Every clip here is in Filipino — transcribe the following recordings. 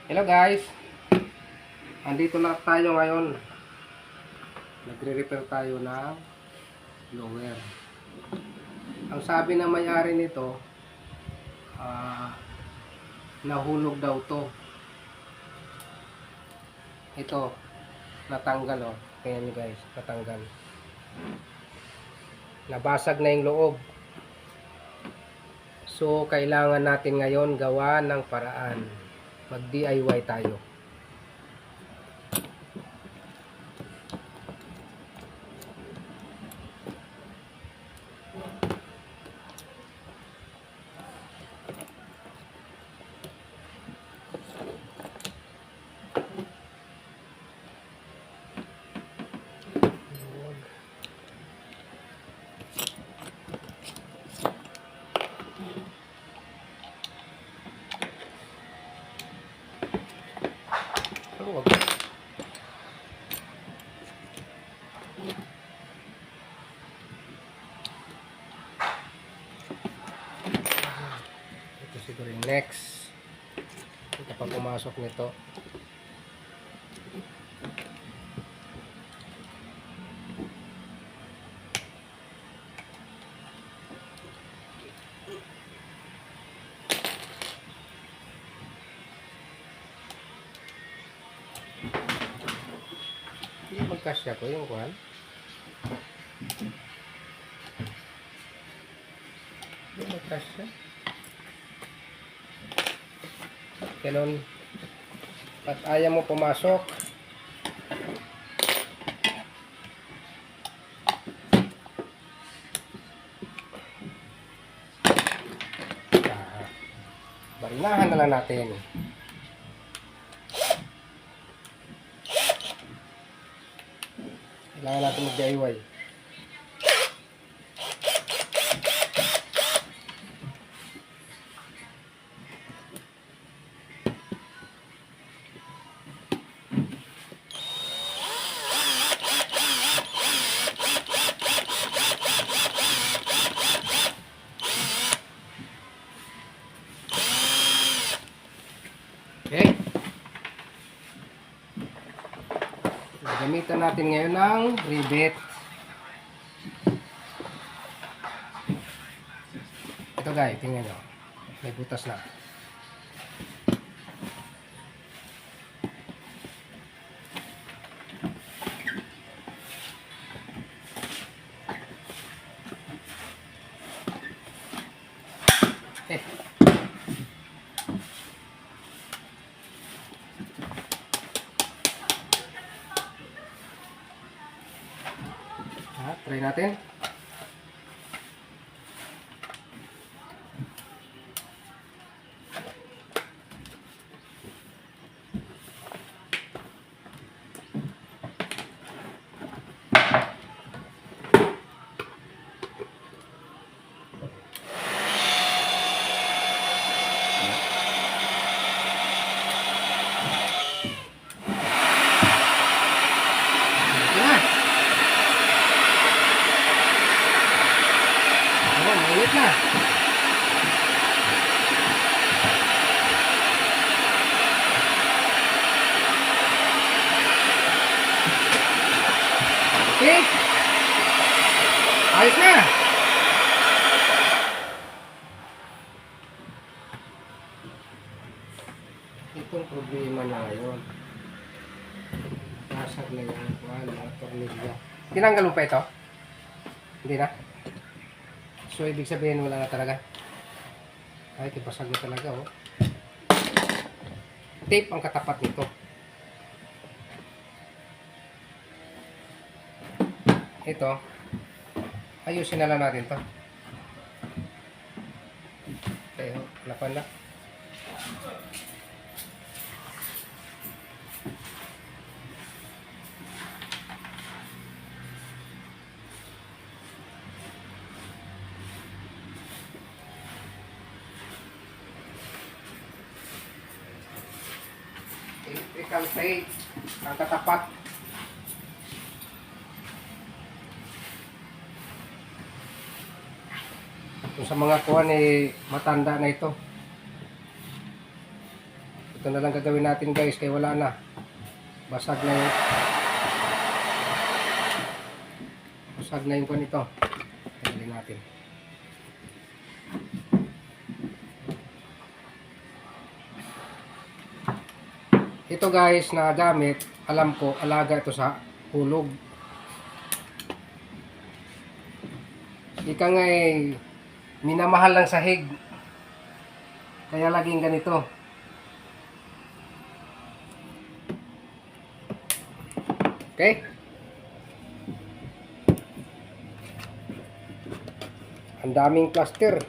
Hello guys, andito na tayo ngayon. Nagre-repair tayo ng blower. Ang sabi ng may-ari nito, nahulog daw to. Ito, natanggal oh. Kaya nyo guys, natanggal. Nabasag na yung loob. So, kailangan natin ngayon gawa ng paraan. Mag-DIY tayo. Wag. Ito siguro yung next. Ito pa pumasok nito. Hindi magkasya ko yung kuhan. Hindi magkasya. Ganun. At ayaw mo pumasok. Barinahan na lang natin. Kailangan natin mag-DIY. Okay. Gamitan natin ngayon ng rivet. Ito guys, tingnan nyo. May butas na. Try natin. Ulit na. Okay. Ayos na. Itong problema na ngayon. Nasag na yung mga tornilyo. Tinanggal mo pa ito? Hindi na? So, ibig sabihin wala na talaga. Ay, tipasag na talaga, oh. Tape ang katapat nito. Ito, ayusin na lang natin to. Okay, oh, lapan na. Electrical tape ang katapat. Kung sa mga kuwan matanda na ito. Ito na lang gagawin natin guys, kaya wala na. Basag na yung kwan ito. Tanggalin natin. Ito guys na gamit, alam ko alaga ito sa hulog. Ika nga minamahal lang sahig. Kaya laging ganito. Okay? Ang daming plaster.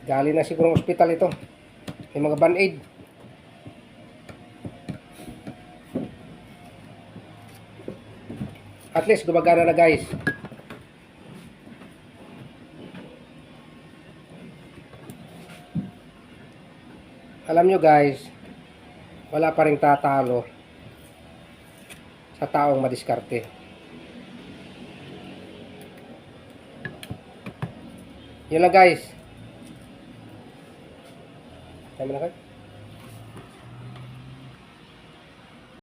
Galing na siguro ng ospital ito. May mga band-aid. At least gumagana na guys. Alam nyo guys, wala pa ring tatalo sa taong madiskarte. Yun lang guys. Tama na kayo?